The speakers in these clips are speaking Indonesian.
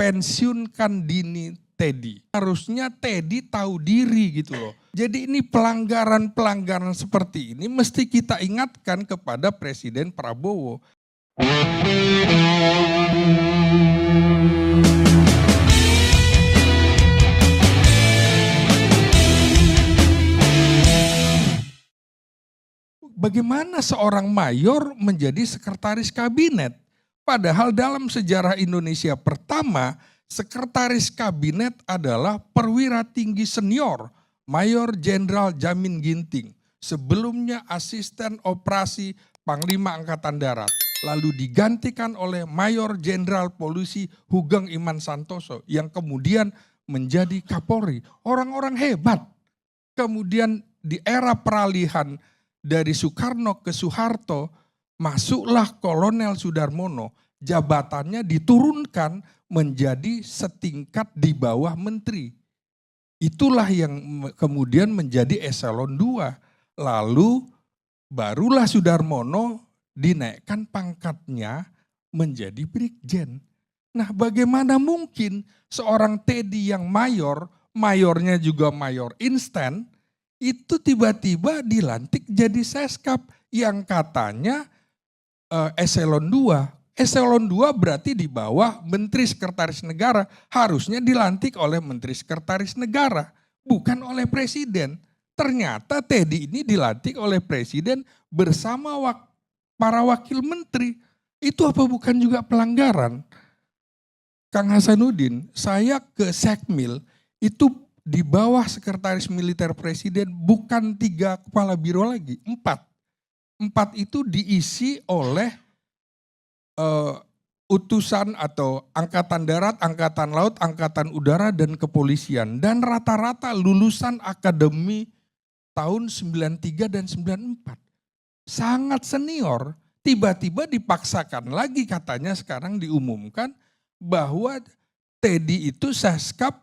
pensiunkan dini Teddy. Harusnya Teddy tahu diri gitu loh. Jadi ini pelanggaran-pelanggaran seperti ini mesti kita ingatkan kepada Presiden Prabowo. Bagaimana seorang mayor menjadi sekretaris kabinet? Padahal dalam sejarah Indonesia pertama, sekretaris kabinet adalah perwira tinggi senior, Mayor Jenderal Jamin Ginting. Sebelumnya asisten operasi Panglima Angkatan Darat. Lalu digantikan oleh Mayor Jenderal Polisi Hugeng Iman Santoso yang kemudian menjadi Kapolri. Orang-orang hebat. Kemudian di era peralihan dari Soekarno ke Soeharto, masuklah Kolonel Sudarmono, jabatannya diturunkan menjadi setingkat di bawah menteri. Itulah yang kemudian menjadi eselon 2. Lalu barulah Sudarmono dinaikkan pangkatnya menjadi brigjen. Nah, bagaimana mungkin seorang Teddy yang mayor, mayornya juga mayor instan, itu tiba-tiba dilantik jadi seskap yang katanya eselon 2. Eselon 2 berarti di bawah Menteri Sekretaris Negara. Harusnya dilantik oleh Menteri Sekretaris Negara, bukan oleh Presiden. Ternyata Teddy ini dilantik oleh Presiden bersama para wakil menteri. Itu apa bukan juga pelanggaran? Kang Hasanuddin, saya ke Sekmil itu di bawah Sekretaris Militer Presiden bukan 3 kepala biro lagi, 4. 4 itu diisi oleh utusan atau Angkatan Darat, Angkatan Laut, Angkatan Udara, dan Kepolisian. Dan rata-rata lulusan akademi tahun 93 dan 94. Sangat senior, tiba-tiba dipaksakan lagi katanya sekarang diumumkan bahwa Teddy itu seskap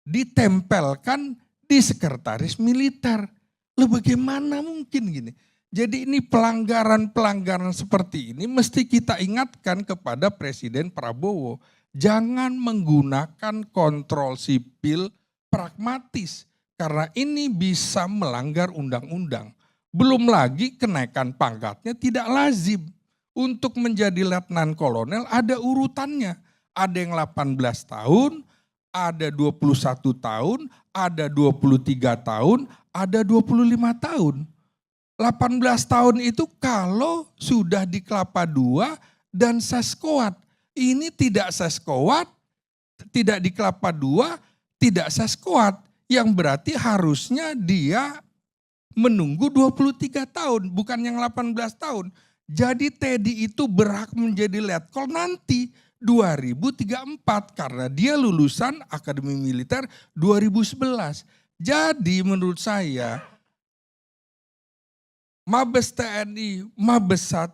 ditempelkan di sekretaris militer. Loh bagaimana mungkin gini? Jadi ini pelanggaran-pelanggaran seperti ini mesti kita ingatkan kepada Presiden Prabowo. Jangan menggunakan kontrol sipil pragmatis. Karena ini bisa melanggar undang-undang. Belum lagi kenaikan pangkatnya tidak lazim. Untuk menjadi letnan kolonel ada urutannya. Ada yang 18 tahun, ada 21 tahun, ada 23 tahun, ada 25 tahun. 18 tahun itu kalau sudah di Kelapa II dan Seskoat. Ini tidak Seskoat, tidak di Kelapa II, tidak Seskoat. Yang berarti harusnya dia menunggu 23 tahun, bukan yang 18 tahun. Jadi Teddy itu berhak menjadi letkol nanti 2034 karena dia lulusan Akademi Militer 2011. Jadi menurut saya Mabes TNI, Mabesat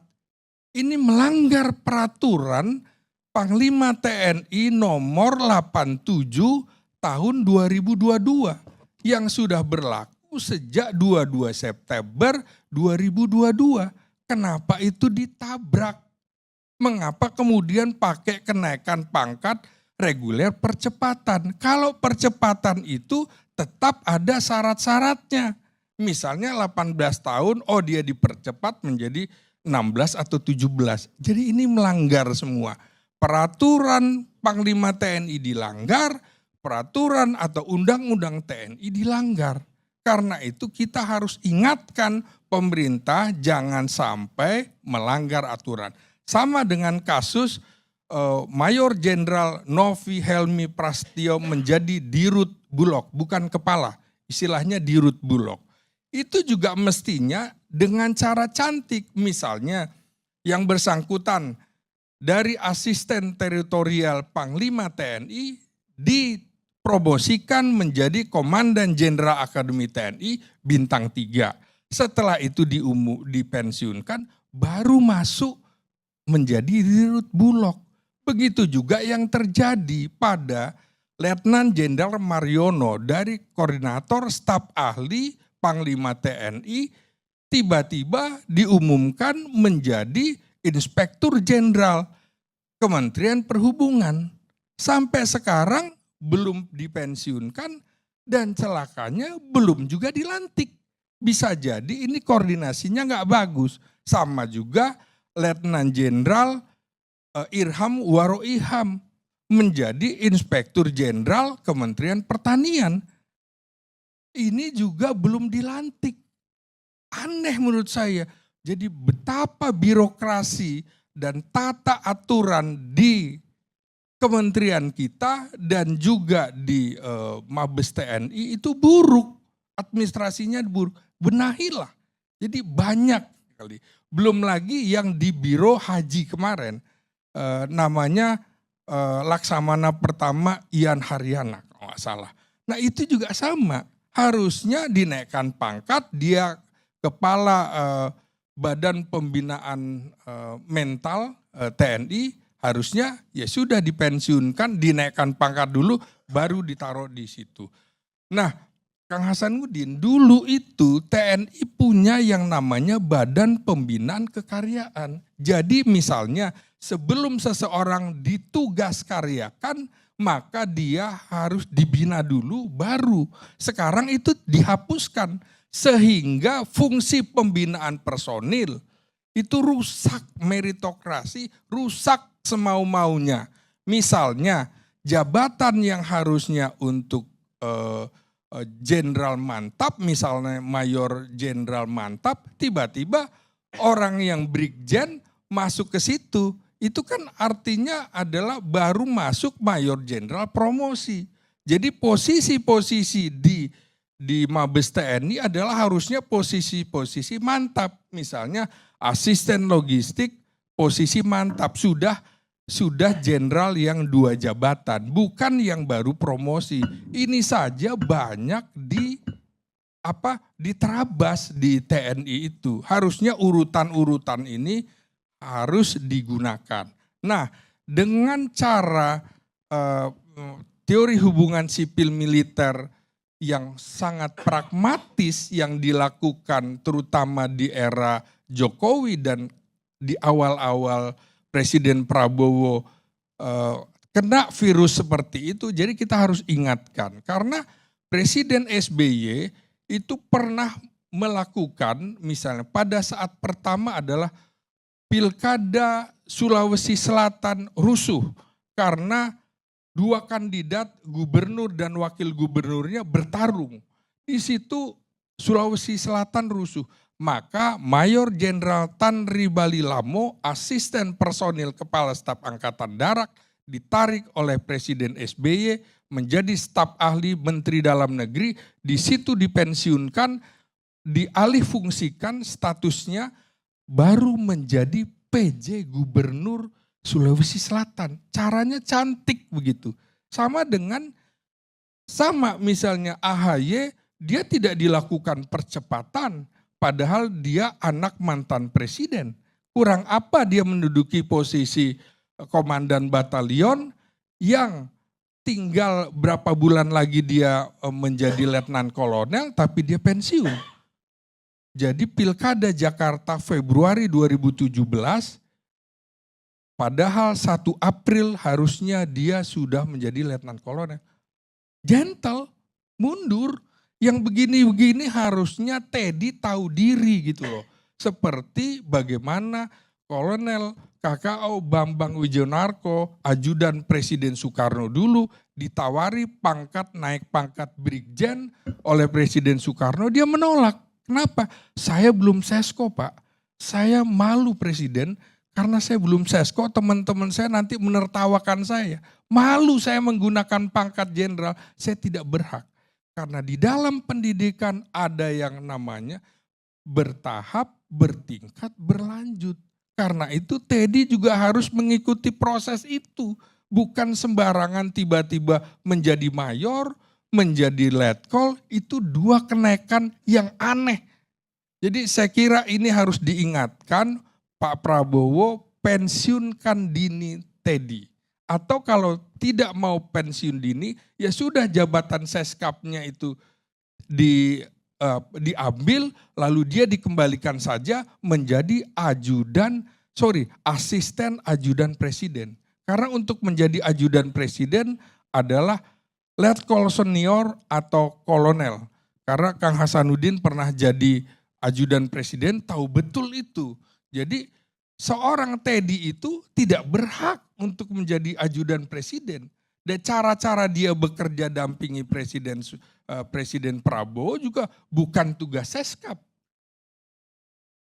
ini melanggar peraturan Panglima TNI nomor 87 tahun 2022 yang sudah berlaku sejak 22 September 2022. Kenapa itu ditabrak? Mengapa kemudian pakai kenaikan pangkat reguler percepatan? Kalau percepatan itu tetap ada syarat-syaratnya. Misalnya 18 tahun, oh dia dipercepat menjadi 16 atau 17. Jadi ini melanggar semua. Peraturan Panglima TNI dilanggar, peraturan atau undang-undang TNI dilanggar. Karena itu kita harus ingatkan pemerintah jangan sampai melanggar aturan. Sama dengan kasus Mayor Jenderal Novi Helmi Prasetyo menjadi Dirut Bulog, bukan kepala, istilahnya Dirut Bulog. Itu juga mestinya dengan cara cantik, misalnya yang bersangkutan dari asisten teritorial Panglima TNI dipromosikan menjadi Komandan Jenderal Akademi TNI bintang 3. Setelah itu dipensiunkan, baru masuk menjadi Dirut Bulog. Begitu juga yang terjadi pada Letnan Jenderal Mariono dari Koordinator Staf Ahli Panglima TNI tiba-tiba diumumkan menjadi Inspektur Jenderal Kementerian Perhubungan. Sampai sekarang belum dipensiunkan dan celakanya belum juga dilantik. Bisa jadi ini koordinasinya nggak bagus. Sama juga Letnan Jenderal Irham Waroiham menjadi Inspektur Jenderal Kementerian Pertanian. Ini juga belum dilantik. Aneh menurut saya. Jadi betapa birokrasi dan tata aturan di kementerian kita dan juga di Mabes TNI itu buruk. Administrasinya buruk. Benahilah. Jadi banyak sekali. Belum lagi yang di Biro Haji kemarin. Namanya Laksamana Pertama Ian Haryana kalau nggak salah. Nah itu juga sama. Harusnya dinaikkan pangkat, dia kepala Badan Pembinaan Mental TNI, harusnya ya sudah dipensiunkan, dinaikkan pangkat dulu, baru ditaruh di situ. Nah, Kang Hasanuddin, dulu itu TNI punya yang namanya Badan Pembinaan Kekaryaan. Jadi misalnya sebelum seseorang ditugas karyakan, maka dia harus dibina dulu baru. Sekarang itu dihapuskan sehingga fungsi pembinaan personil itu rusak, meritokrasi rusak semau-maunya. Misalnya jabatan yang harusnya untuk jenderal mantap, misalnya mayor jenderal mantap, tiba-tiba orang yang brigjen masuk ke situ. Itu kan artinya adalah baru masuk mayor jenderal promosi. Jadi posisi-posisi di Mabes TNI adalah harusnya posisi-posisi mantap. Misalnya asisten logistik posisi mantap, sudah jenderal yang 2 jabatan, bukan yang baru promosi. Ini saja banyak diterabas di TNI itu. Harusnya urutan-urutan ini harus digunakan. Nah, dengan cara teori hubungan sipil militer yang sangat pragmatis yang dilakukan terutama di era Jokowi dan di awal-awal Presiden Prabowo kena virus seperti itu, jadi kita harus ingatkan. Karena Presiden SBY itu pernah melakukan, misalnya pada saat pertama adalah Pilkada Sulawesi Selatan rusuh karena 2 kandidat gubernur dan wakil gubernurnya bertarung. Di situ Sulawesi Selatan rusuh. Maka Mayor Jenderal Tan Ribalilamo, asisten personil Kepala Staf Angkatan Darat, ditarik oleh Presiden SBY menjadi staf ahli Menteri Dalam Negeri. Di situ dipensiunkan, dialihfungsikan statusnya, baru menjadi PJ Gubernur Sulawesi Selatan. Caranya cantik begitu. Sama misalnya AHY, dia tidak dilakukan percepatan, padahal dia anak mantan presiden. Kurang apa dia menduduki posisi komandan batalion yang tinggal berapa bulan lagi dia menjadi letnan kolonel tapi dia pensiun. Jadi Pilkada Jakarta Februari 2017, padahal 1 April harusnya dia sudah menjadi letnan kolonel. Gentle, mundur. Yang begini-begini harusnya Teddy tahu diri gitu loh. Seperti bagaimana Kolonel KKO Bambang Wijonarko, ajudan Presiden Soekarno dulu, ditawari naik pangkat brigjen oleh Presiden Soekarno, dia menolak. Kenapa? Saya belum sesko Pak, saya malu Presiden karena saya belum sesko, teman-teman saya nanti menertawakan saya. Malu saya menggunakan pangkat jenderal, saya tidak berhak. Karena di dalam pendidikan ada yang namanya bertahap, bertingkat, berlanjut. Karena itu Teddy juga harus mengikuti proses itu. Bukan sembarangan tiba-tiba menjadi mayor, menjadi letkol, itu 2 kenaikan yang aneh. Jadi saya kira ini harus diingatkan, Pak Prabowo pensiunkan dini Teddy. Atau kalau tidak mau pensiun dini, ya sudah jabatan seskapnya itu diambil, lalu dia dikembalikan saja menjadi asisten ajudan presiden. Karena untuk menjadi ajudan presiden adalah letkol senior atau kolonel. Karena Kang Hasanuddin pernah jadi ajudan presiden, tahu betul itu. Jadi seorang Teddy itu tidak berhak untuk menjadi ajudan presiden. Dan cara-cara dia bekerja dampingi Presiden Prabowo juga bukan tugas Seskap.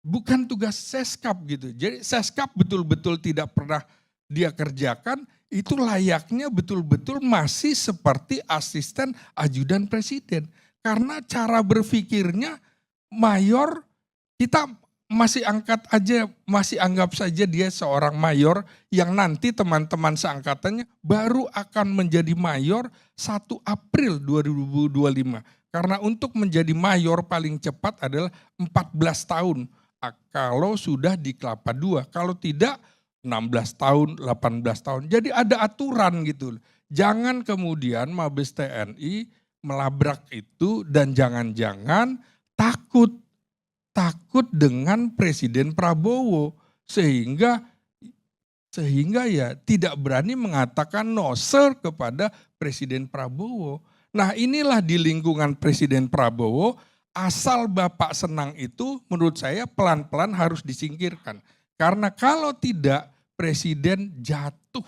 Bukan tugas Seskap gitu. Jadi Seskap betul-betul tidak pernah dia kerjakan, itu layaknya betul-betul masih seperti asisten ajudan presiden. Karena cara berpikirnya mayor, kita masih anggap saja dia seorang mayor yang nanti teman-teman seangkatannya baru akan menjadi mayor 1 April 2025. Karena untuk menjadi mayor paling cepat adalah 14 tahun. Kalau sudah di Kelapa II, kalau tidak 16 tahun, 18 tahun. Jadi ada aturan gitu. Jangan kemudian Mabes TNI melabrak itu dan jangan-jangan takut dengan Presiden Prabowo sehingga ya tidak berani mengatakan no sir kepada Presiden Prabowo. Nah, inilah di lingkungan Presiden Prabowo, asal Bapak senang itu menurut saya pelan-pelan harus disingkirkan. Karena kalau tidak Presiden jatuh,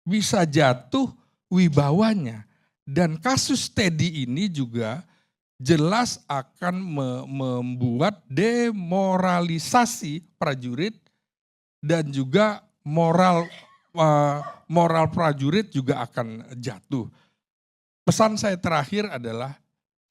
bisa jatuh wibawanya. Dan kasus Teddy ini juga jelas akan membuat demoralisasi prajurit dan juga moral prajurit juga akan jatuh. Pesan saya terakhir adalah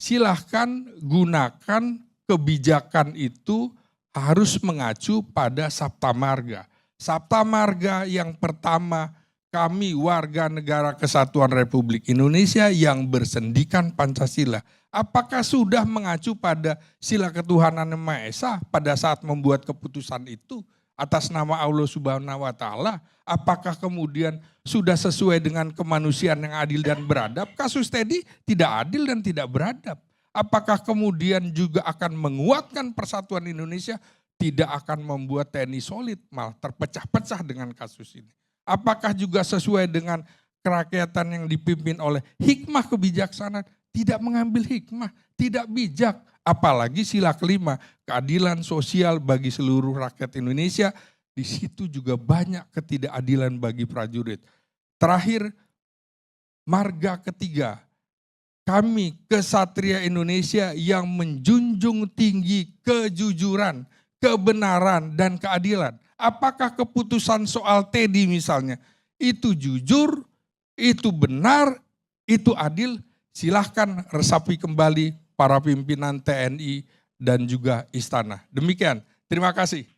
silahkan gunakan kebijakan itu harus mengacu pada Sabta Marga. Sabta Marga yang pertama, kami warga negara Kesatuan Republik Indonesia yang bersendikan Pancasila. Apakah sudah mengacu pada sila ketuhanan yang Maha Esa pada saat membuat keputusan itu atas nama Allah Subhanahu wa Ta'ala? Apakah kemudian sudah sesuai dengan kemanusiaan yang adil dan beradab? Kasus Teddy tidak adil dan tidak beradab. Apakah kemudian juga akan menguatkan persatuan Indonesia? Tidak akan membuat TNI solid, malah terpecah-pecah dengan kasus ini. Apakah juga sesuai dengan kerakyatan yang dipimpin oleh hikmah kebijaksanaan? Tidak mengambil hikmah, tidak bijak. Apalagi sila kelima, keadilan sosial bagi seluruh rakyat Indonesia. Di situ juga banyak ketidakadilan bagi prajurit. Terakhir, marga ketiga. Kami kesatria Indonesia yang menjunjung tinggi kejujuran, kebenaran, dan keadilan. Apakah keputusan soal Teddy misalnya, itu jujur, itu benar, itu adil? Silahkan resapi kembali para pimpinan TNI dan juga istana. Demikian, terima kasih.